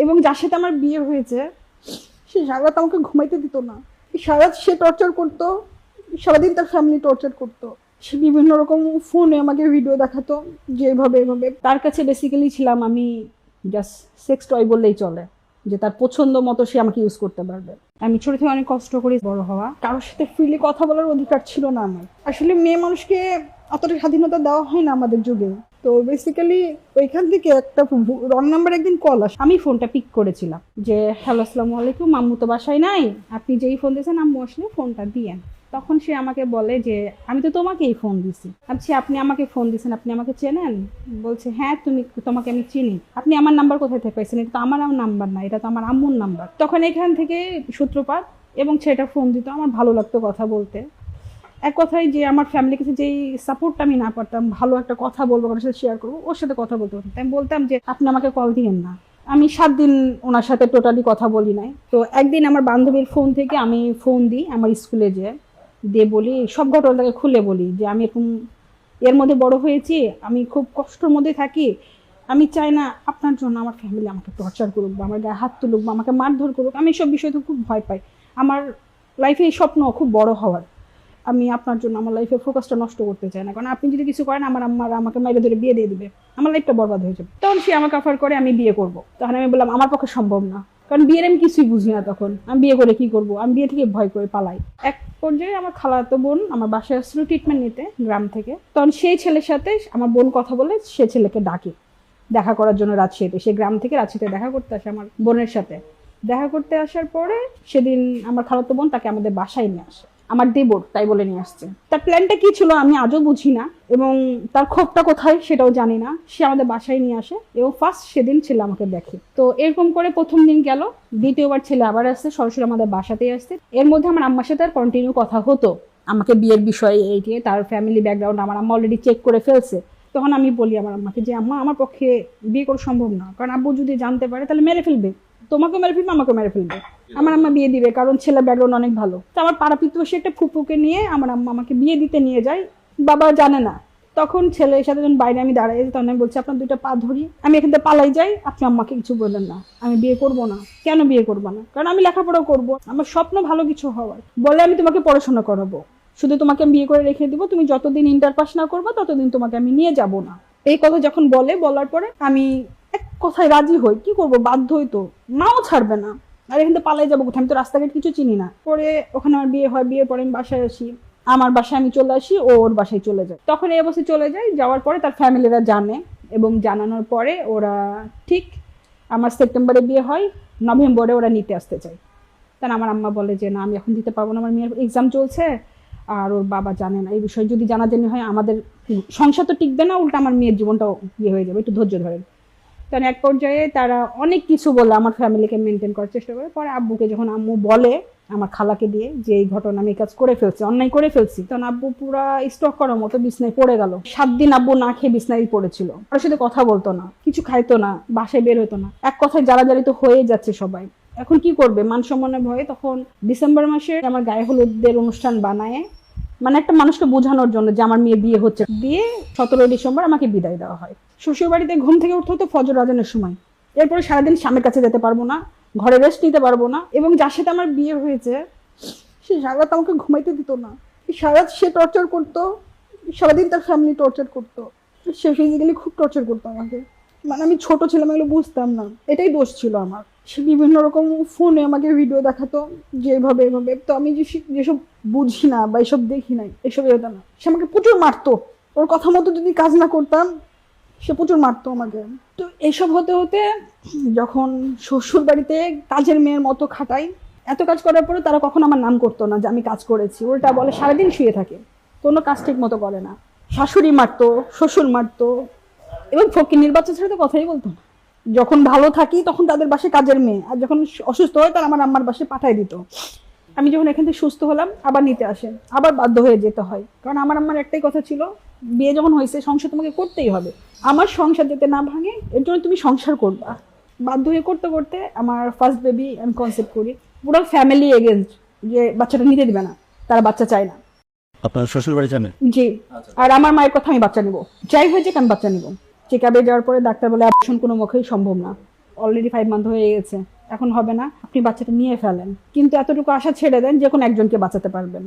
এবং যার সাথে আমার বিয়ে হয়েছে সে সারা রাত আমাকে ঘুমাইতে দিত না। সারা রাত সে টর্চার করতো, সারাদিন তার ফ্যামিলি টর্চার করতো। সে বিভিন্ন রকম ফোনে আমাকে ভিডিও দেখাতো যে এভাবে এভাবে। তার কাছে বেসিক্যালি ছিলাম আমি জাস্ট সেক্স টয় বললেই চলে, যে তার পছন্দ মতো সে আমাকে ইউজ করতে পারবে। আমি ছোট থেকে অনেক কষ্ট করে বড় হওয়া, কারোর সাথে ফ্রিলি কথা বলার অধিকার ছিল না আমার। আসলে মেয়ে মানুষকে অতটা স্বাধীনতা দেওয়া হয় না আমাদের যুগে। তো বেসিক্যালি ওইখান থেকে একটা রং নাম্বার একদিন কল আসে। আমি ফোনটা পিক করেছিলাম যে হ্যালো আসসালামু আলাইকুম, আম্মু তো বাসায় নাই, আপনি যেই ফোন দিয়েছেন আম্মু আসলে ফোনটা দিয়েন। তখন সে আমাকে বলে যে আমি তো তোমাকেই ফোন দিছি। আচ্ছা আপনি আমাকে ফোন দিয়েছেন, আপনি আমাকে চেনেন? বলছে হ্যাঁ তোমাকে আমি চিনি। আপনি আমার নাম্বার কোথায় থেকে পাইছেন? এটা তো আমার নাম্বার না, এটা তো আমার আম্মুর নাম্বার। তখন এখান থেকে সূত্রপাত, এবং সেটা ফোন দিত। আমার ভালো লাগতো কথা বলতে। এক কথায় যে আমার ফ্যামিলির কাছে যেই সাপোর্টটা আমি না পারতাম, ভালো একটা কথা বলবো, ওর সাথে শেয়ার করবো, ওর সাথে কথা বলতে পারতাম। আমি বলতাম যে আপনি আমাকে কল দিয়েন না। আমি 7 দিন ওনার সাথে টোটালি কথা বলি নাই। তো একদিন আমার বান্ধবীর ফোন থেকে আমি ফোন দিই আমার স্কুলে দিয়ে বলি, সব ঘটনাটাকে খুলে বলি যে আমি এরকম এর মধ্যে বড় হয়েছি, আমি খুব কষ্টের মধ্যে থাকি, আমি চাই না আপনার জন্য আমার ফ্যামিলি আমাকে টর্চার করুক বা আমার গায়ে হাত তুলুক বা আমাকে মারধর করুক। আমি এইসব বিষয় তো খুব ভয় পাই। আমার লাইফে এই স্বপ্ন খুব বড় হওয়ার, আমি আপনার জন্য আমার লাইফের ফোকাসটা নষ্ট করতে চাই না, কারণ আপনি যদি কিছু করেন আমার আমাকে মাইরে ধরে বিয়ে দিয়ে দিবে, আমার লাইফটা বরবাদ হয়ে যাবে। তখন সে আমাকে অফার করে আমি বিয়ে করব। তখন আমি বললাম আমার পক্ষে সম্ভব না, কারণ বিয়ের আমি কিছুই বুঝি না। তখন আমি বিয়ে করে কি করব, আমি বিয়ে থেকে ভয় করে পালাই। এক পর্যায়ে আমার খালাতো বোন আমার বাসায় আসছিল ট্রিটমেন্ট নিতে গ্রাম থেকে। তখন সেই ছেলের সাথে আমার বোন কথা বলে সে ছেলেকে ডাকে দেখা করার জন্য রাজশাহীতে। সে গ্রাম থেকে রাজশাহীতে দেখা করতে আসে আমার বোনের সাথে। দেখা করতে আসার পরে সেদিন আমার খালাতো বোন তাকে আমাদের বাসায় নিয়ে আসে, আমার দেবর তাই বলে নিয়ে আসছে। তার প্ল্যানটা কি ছিল আমি আজও বুঝি না, এবং তার ক্ষোভটা কোথায় সেটাও জানি না। সে আমাদের বাসায় নিয়ে আসে এবং ফার্স্ট সেদিন ছেলে আমাকে দেখে। তো এরকম করে প্রথম দিন গেল, দ্বিতীয়বার ছেলে আবার আসছে, সরাসরি আমাদের বাসাতেই আসছে। এর মধ্যে আমার আম্মার সাথে আর কন্টিনিউ কথা হতো আমাকে বিয়ের বিষয়ে, এইটি তার ফ্যামিলি ব্যাকগ্রাউন্ড আমার আম্মা অলরেডি চেক করে ফেলছে। তখন আমি বলি আমার আম্মাকে যে আম্মা আমার পক্ষে বিয়ে করা সম্ভব না, কারণ আব্বু যদি জানতে পারে তাহলে মেরে ফেলবে, তোমাকে মেরে ফেলবে, আমাকে মেরে ফেলবে। আমার আম্মা বিয়ে দিবে, কারণ ছেলে ব্যাকগ্রাউন্ড অনেক ভালো। তো আমার পাড়া প্রতিবেশী একটা ফুপুকে নিয়ে আমার আম্মা আমাকে বিয়ে দিতে নিয়ে যায়, বাবা জানে না। তখন ছেলের সাথে যখন বাইরে আমি দাঁড়াই, তখন আমি বলছি আপনার 2টা পা ধরি, আমি এখান থেকে পালাই যাই, আপনি আম্মাকে কিছু বললেন না, আমি বিয়ে করবো না। কেন বিয়ে করবো না? কারণ আমি লেখাপড়া করবো, আমার স্বপ্ন ভালো কিছু হওয়ার। বলে আমি তোমাকে পড়াশোনা করাবো, শুধু তোমাকে বিয়ে করে রেখে দিব, তুমি যতদিন ইন্টার পাস না করবো ততদিন তোমাকে আমি নিয়ে যাব না। এই কথা যখন বলার পরে আমি এক কথায় রাজি হই। কি করবো, বাধ্য হই, তো মাও ছাড়বে না। আর এখান থেকে পালাই যাবো কোথায়, আমি তো রাস্তাঘাট কিছু চিনি না। পরে ওখানে আমার বিয়ে হয়, বিয়ের পরে আমি বাসায় আসি, আমার বাসায় আমি চলে আসি, ও ওর বাসায় চলে যায়। তখন এই অবস্থায় চলে যায়, যাওয়ার পরে তার ফ্যামিলিরা জানে, এবং জানানোর পরে ওরা ঠিক আমার সেপ্টেম্বরে বিয়ে হয়, নভেম্বরে ওরা নিতে আসতে চায়। তাই আমার আম্মা বলে যে না আমি এখন দিতে পারবো না, আমার মেয়ের এক্সাম চলছে, আর ওর বাবা জানে না এই বিষয়ে, যদি জানাজানি হয় আমাদের সংসার তো টিকবে না, উল্টা আমার মেয়ের জীবনটাও ইয়ে হয়ে যাবে, একটু ধৈর্য ধরেন। কারণ এক পর্যায়ে তারা অনেক কিছু বলে আমার ফ্যামিলিকে মেনটেন করার চেষ্টা করে। পরে আব্বুকে যখন আম্মু বলে আমার খালাকে দিয়ে যে এই ঘটনা আমি কাজ করে ফেলছি, অন্যায় করে ফেলছি, তখন আব্বু পুরা স্টক করার মতো বিছনায় পড়ে গেল। 7 দিন আব্বু না খেয়ে বিছনায় পড়েছিল, ওর সাথে কথা বলতো না, কিছু খাইতো না, বাসায় বের হতো না। এক কথায় জ্বালাজালি তো হয়ে যাচ্ছে সবাই। এখন কি করবে, মান সম্মানের ভয়ে তখন ডিসেম্বর মাসে আমার গায়ে হলুদের অনুষ্ঠান বানায়, মানে একটা মানুষকে বোঝানোর জন্য যে আমার মেয়ে বিয়ে হচ্ছে, দিয়ে 17 ডিসেম্বর আমাকে বিদায় দেওয়া হয়। শ্বশুর বাড়িতে ঘুম থেকে উঠতে হতো ফজর আজানের সময়। এরপরে সারাদিন স্বামীর কাছে যেতে পারবো না, ঘরে রেস্ট নিতে পারবো না, এবং যার সাথে আমার বিয়ে হয়েছে সে সারা রাত আমাকে ঘুমাইতে দিত না। সারা রাত সে টর্চার করতো, সারাদিন তার ফ্যামিলি টর্চার করতো, সে ফিজিক্যালি খুব টর্চার করতো আমাকে। মানে আমি ছোট ছিলাম, এগুলো বুঝতাম না, এটাই দোষ ছিল আমার। সে বিভিন্ন রকম ফোনে আমাকে ভিডিও দেখাতো যে এভাবে এভাবে। তো আমি যেসব বুঝি না বা এসব দেখি নাই, এসব হতো না। সে আমাকে প্রচুর মারতো, ওর কথা মতো যদি কাজ না করতাম সে প্রচুর মারতো আমাকে। তো এইসব হতে হতে যখন শ্বশুর বাড়িতে কাজের মেয়ের মতো খাটাই, এত কাজ করার পরে তারা কখনো আমার নাম করতো না যে আমি কাজ করেছি, উল্টা বলে সারাদিন শুয়ে থাকে, কোনো কাজ ঠিক মতো করে না। শাশুড়ি মারতো, শ্বশুর মারতো, এবং ফকিন্নির বাচ্চা ছাড়া তো কথাই বলতো না। যখন ভালো থাকি তখন তাদের বাসায় কাজের মেয়ে, আর যখন অসুস্থ হয় তারা আমার আম্মার বাসায় পাঠায় দিত। আমি যখন এখান থেকে সুস্থ হলাম আবার নিতে আসে, আবার বাধ্য হয়ে যেতে হয়, কারণ আমার আম্মার একটাই কথা ছিল, বিয়ে যখন হয়েছে সংসার তোমাকে করতেই হবে, আমার সংসার যাতে না ভাঙে এর জন্য তুমি সংসার করবা। বাধ্য হয়ে করতে করতে আমার ফার্স্ট বেবি আমি কনসেপ্ট করি। পুরো ফ্যামিলি এগেনস্ট, যে বাচ্চাটা নিতে দিবে না, তারা বাচ্চা চায় না। আপনার শ্বশুর বাড়ি জানেন? জি। আর আমার মায়ের কথা আমি বাচ্চা নিব, যাই হয়ে যাক আমি বাচ্চা নিব। চেকআপে যাওয়ার পরে ডাক্তার বলে অপারেশন কোনো মুখেই সম্ভব না, অলরেডি 5 মান্থ হয়ে গেছে, এখন হবে না, আপনি বাচ্চাটা নিয়ে ফেলেন, কিন্তু এতটুকু আশা ছেড়ে দেন যে কোনো একজনকে বাঁচাতে পারবেন,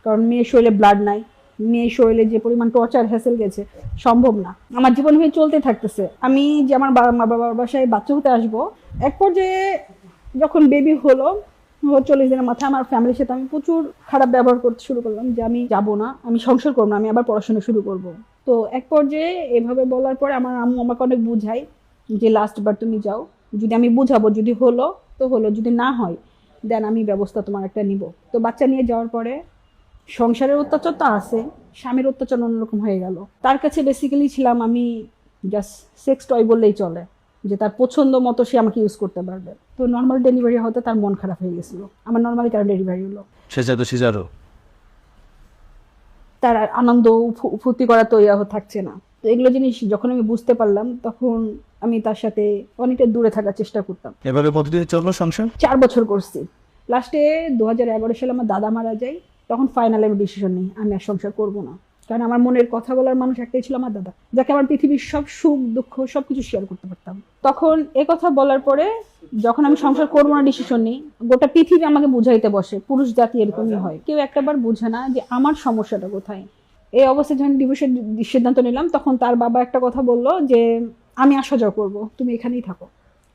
কারণ মেয়ের শরীরে ব্লাড নাই, মেয়ের শরীরে যে পরিমাণ টর্চার হ্যাসেল গেছে সম্ভব না, আমার জীবন হয়ে চলতে থাকতেছে। আমি যে আমার মা বাবার বাসায় বাচ্চা হতে আসবো, এক পর্যায়ে যখন বেবি হলো 40 দিনের মাথায় আমার ফ্যামিলির সাথে আমি প্রচুর খারাপ ব্যবহার করতে শুরু করলাম, যে আমি যাবো না, আমি সংসার করবো না, আমি আবার পড়াশোনা শুরু করব। তো এক পর্যায়ে এভাবে বলার পরে আমার আম্মু আমাকে অনেক বুঝাই যে লাস্ট বার তুমি যাও, যদি আমি বুঝাবো, যদি হলো তো হলো, যদি না হয় দেন আমি ব্যবস্থা তোমার একটা নিব। তো বাচ্চা নিয়ে যাওয়ার পরে সংসারের অত্যাচার তো আছে, স্বামীর অত্যাচার অন্যরকম হয়ে গেল। তার কাছে বেসিক্যালি ছিলাম আমি জাস্ট সেক্স টয় বললেই চলে, যে তার পছন্দ মতো সে আমাকে ইউজ করতে পারবে। তো নর্মাল ডেলিভারি হতে তার মন খারাপ হয়ে গেছিলো, আমার নর্মালি কারণ ডেলিভারি হলো, সে চাইতো সিজারও। তার আর আনন্দ ফুর্তি করা তো ইয়া থাকছে না। তো এগুলো জিনিস যখন আমি বুঝতে পারলাম তখন আমি তার সাথে অনেকটা দূরে থাকার চেষ্টা করতাম। এভাবে কতদিন চললো সংসার? 4 বছর করছি। লাস্টে 2011 সালে আমার দাদা মারা যায়, তখন ফাইনাল আমি ডিসিশন নিই আমি আর সংসার করবো না, কারণ আমার মনের কথা বলার মানুষ একটাই ছিল আমার দাদা, যাকে আমার পৃথিবীর সব সুখ দুঃখ সবকিছু শেয়ার করতে পারতাম। তখন এ কথা বলার পরে যখন আমি সংসার করবো না ডিসিশন নিই, গোটা পৃথিবী আমাকে বুঝাইতে বসে, পুরুষ জাতি এরকমই হয়, কেউ একটাবার বুঝে না যে আমার সমস্যাটা কোথায়। এই অবস্থায় যখন ডিভোর্সের সিদ্ধান্ত নিলাম, তখন তার বাবা একটা কথা বললো যে আমি আসা যাওয়া করবো, তুমি এখানেই থাকো।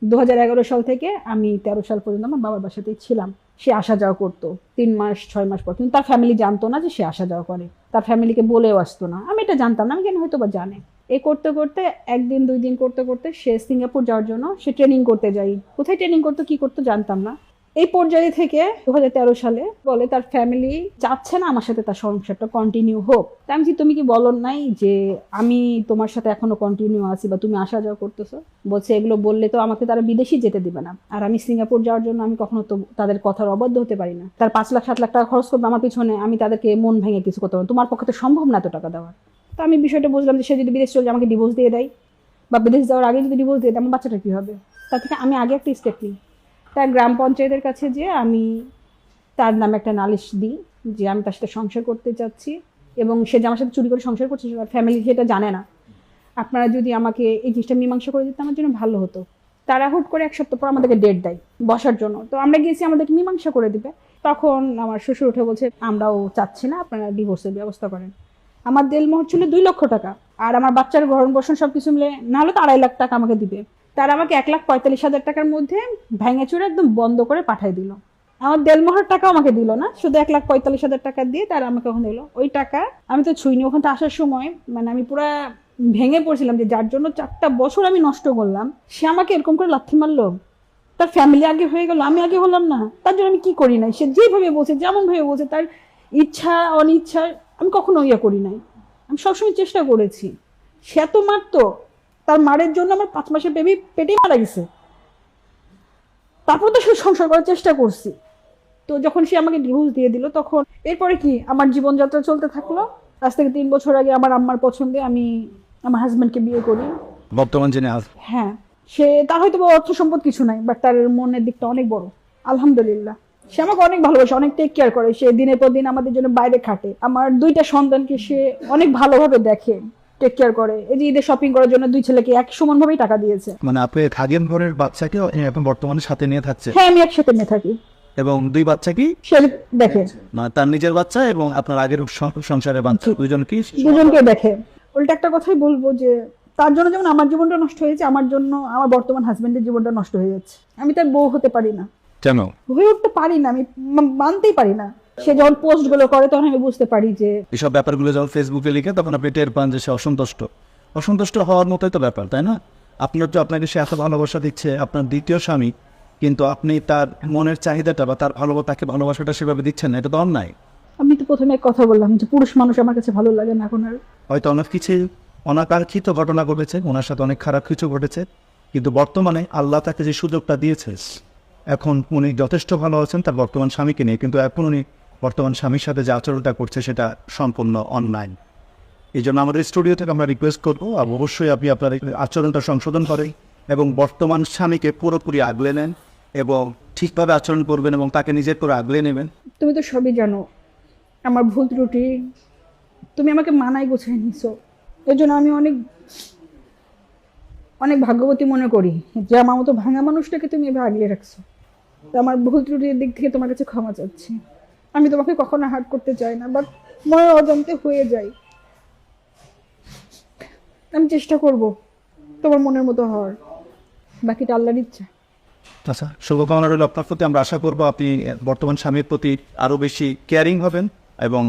2011 সাল থেকে আমি 13 সাল পর্যন্ত আমার বাবার বাসাতেই ছিলাম। সে আসা যাওয়া করতো 3 মাস 6 মাস পর, কিন্তু তার ফ্যামিলি জানতো না যে সে আসা যাওয়া করে, তার ফ্যামিলিকে বলেও আসতো না, আমি এটা জানতাম না, আমি কেন হয়তো বা জানে। এই করতে করতে একদিন 2 দিন করতে করতে সে সিঙ্গাপুর যাওয়ার জন্য সে ট্রেনিং করতে যাই, কোথায় ট্রেনিং করতো কি করতো জানতাম না। এই পর্যায়ে থেকে 2013 সালে বলে তার ফ্যামিলি চাচ্ছে না আমার সাথে তার সংসারটা কন্টিনিউ হোক। তা আমি তুমি কি বলো নাই যে আমি তোমার সাথে এখনো কন্টিনিউ আছি বা তুমি আসা যাওয়া করতেছো? বলছে এগুলো বললে তো আমাকে তারা বিদেশি যেতে দিবে না, আর আমি সিঙ্গাপুর যাওয়ার জন্য আমি কখনো তো তাদের কথার অবাধ্য হতে পারি না। তার 5 লাখ 7 লাখ টাকা খরচ করবে আমার পিছনে, আমি তাদেরকে মন ভেঙে কিছু করতে পারবো, তোমার পক্ষে তো সম্ভব না এত টাকা দেওয়ার। তো আমি বিষয়টা বুঝলাম যে সে যদি বিদেশ চলে যায় আমাকে ডিভোর্স দিয়ে দেয়, বা বিদেশ যাওয়ার আগে যদি ডিভোর্স দিয়ে দেয় আমার বাচ্চাটা কী হবে। তার থেকে আমি আগে একটা স্টেপ নিই, তার গ্রাম পঞ্চায়েতের কাছে যে আমি তার নামে একটা নালিশ দিই যে আমি তার সাথে সংসার করতে চাচ্ছি, এবং সে যে আমার সাথে চুরি করে সংসার করছে সেটা ফ্যামিলি সেটা জানে না। আপনারা যদি আমাকে এই জিনিসটা মীমাংসা করে দিতে আমার জন্য ভালো হতো। তারা হুট করে 1 সপ্তাহ পর আমাদেরকে ডেট দেয় বসার জন্য, তো আমরা গিয়েছি আমাদেরকে মীমাংসা করে দিবে। তখন আমার শ্বশুর উঠে বলছে আমরাও চাচ্ছি না, আপনারা ডিভোর্সের ব্যবস্থা করেন। আমার দেলমোহর ছিল 2 লক্ষ টাকা, আর আমার বাচ্চার ভরণ পোষণ সবকিছু মিলে না হলে তো 2.5 লাখ টাকা আমাকে দিবে। তারা আমাকে 1,45,000 টাকার মধ্যে ভেঙে চুরে একদম বন্ধ করে পাঠিয়ে দিল। আমার দেলমোহর টাকা আমাকে দিল না, শুধু 1,45,000 টাকা দিয়ে তারা আমাকে ওখানে দিল। ওই টাকা আমি তো ছুঁইনি। ওখান থেকে আসার সময় মানে আমি পুরা ভেঙে পড়ছিলাম যে যার জন্য 4টা বছর আমি নষ্ট করলাম সে আমাকে এরকম করে লাথি মারলো। তার ফ্যামিলি আগে হয়ে গেল, আমি আগে হলাম না, তার জন্য আমি কি করি নাই, সে যেভাবে বলছে যেমন ভাবে বলছে তার ইচ্ছা অনিচ্ছা আমি কখনো ইয়ে করি নাই, আমি সবসময় চেষ্টা করেছি। সে তো মারতো, তার মারের জন্য আমার 5 মাসের বেবি পেটেই মারা গেছে, তারপর তো সে সংসার করার চেষ্টা করছি। তো যখন সে আমাকে ডিভোর্স দিয়ে দিল তখন এরপরে কি আমার জীবনযাত্রা চলতে থাকলো। আজ থেকে 3 বছর আগে আমার আম্মার পছন্দে আমি আমার হাজব্যান্ডকে বিয়ে করি। বর্তমান যিনি হ্যাঁ, সে তার হয়তো অর্থ সম্পদ কিছু নাই, বাট তার মনের দিকটা অনেক বড়, আলহামদুলিল্লাহ। সে আমাকে অনেক ভালোবাসে, অনেক টেক কেয়ার করে, সে দিনের পর দিন আমাদের জন্য বাইরে খাটে। আমার 2টা সন্তানকে সে অনেক ভালোভাবে দেখে, টেক কেয়ার করে। এই যে ঈদের শপিং করার জন্য 2 ছেলেকে এক সমানভাবেই টাকা দিয়েছে। মানে আপনি খাগেন ঘরের বাচ্চাকে এখন বর্তমানে সাথে নিয়ে থাকছে? হ্যাঁ, আমি একসাথে নিয়ে থাকি। এবং 2 বাচ্চা কি সে দেখে, মানে তার নিজের বাচ্চা এবং আপনার আগের সংসারের বাচ্চা দুজনকে দেখে। উল্টা একটা কথাই বলবো যে তার জন্য যেমন আমার জীবনটা নষ্ট হয়েছে, আমার জন্য আমার বর্তমান হাজবেন্ডের জীবনটা নষ্ট হয়ে যাচ্ছে। আমি তার বউ হতে পারি না, কেন হয়ে উঠতে পারি না, আমি মানতেই পারি না। সে যখন পোস্ট গুলো করে তখন আমি বুঝতে পারি যে এসব ব্যাপারগুলো যখন ফেসবুকে লিখে তখন আপনি টের পান যে সে অসন্তুষ্ট হওয়ার মতোই তো ব্যাপার, তাই না? আপনার তো আপনাকে সে এত ভালোবাসা দিচ্ছে, আপনার দ্বিতীয় স্বামী, কিন্তু আপনি তার মনের চাহিদাটা বা তার তাকে ভালোবাসাটা সেভাবে দিচ্ছেন না, এটা তো অন্যায়। আমি তো প্রথমে এক কথা বললাম যে পুরুষ মানুষ আমার কাছে ভালো লাগে না এখন আর। হয়তো অনেক কিছু অনাকাঙ্ক্ষিত ঘটনা ঘটেছে, ওনার সাথে অনেক খারাপ কিছু ঘটেছে, কিন্তু বর্তমানে আল্লাহ তাকে যে সুযোগটা দিয়েছে এখন উনি যথেষ্ট ভালো আছেন তার বর্তমান স্বামীকে নিয়ে, কিন্তু এখন উনি বর্তমান স্বামীর সাথে যে আচরণটা করছে সেটা সম্পূর্ণ অনলাইন। এই জন্য আমাদের স্টুডিও থেকে আমরা রিকোয়েস্ট করবো অবশ্যই আপনি আপনার আচরণটা সংশোধন করেন এবং বর্তমান স্বামীকে পুরোপুরি আগলে নেন এবং ঠিকভাবে আচরণ করবেন এবং তাকে নিজের করে আগলে নেবেন। তুমি তো সবই জানো আমার ভুল ত্রুটি, তুমি আমাকে মানায় গোছায় নিছো, এর জন্য আমি অনেক অনেক ভাগ্যবতী মনে করি যে আমার মতো ভাঙা মানুষটাকে তুমি এভাবে আগলে রাখছো। তো আমার ভুল ত্রুটির দিক থেকে তোমার কাছে ক্ষমা চাচ্ছি। আমি তোমাকে কখনো হার্ট করতে চাই না, বাট মনে অজান্তে হয়ে যায়। আমি চেষ্টা করব তোমার মনের মতো হওয়ার, বাকিটা আল্লাহর ইচ্ছা। আচ্ছা, শুভকামনা রইল আপনার প্রতি। আমরা আশা করবো আপনি বর্তমান স্বামীর প্রতি আরও বেশি কেয়ারিং হবেন এবং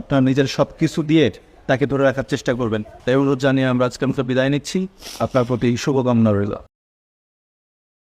আপনার নিজের সব কিছু দিয়ে তাকে ধরে রাখার চেষ্টা করবেন। তাই অনুরোধ জানিয়ে আমরা আজকে বিদায় নিচ্ছি। আপনার প্রতি শুভকামনা রইল।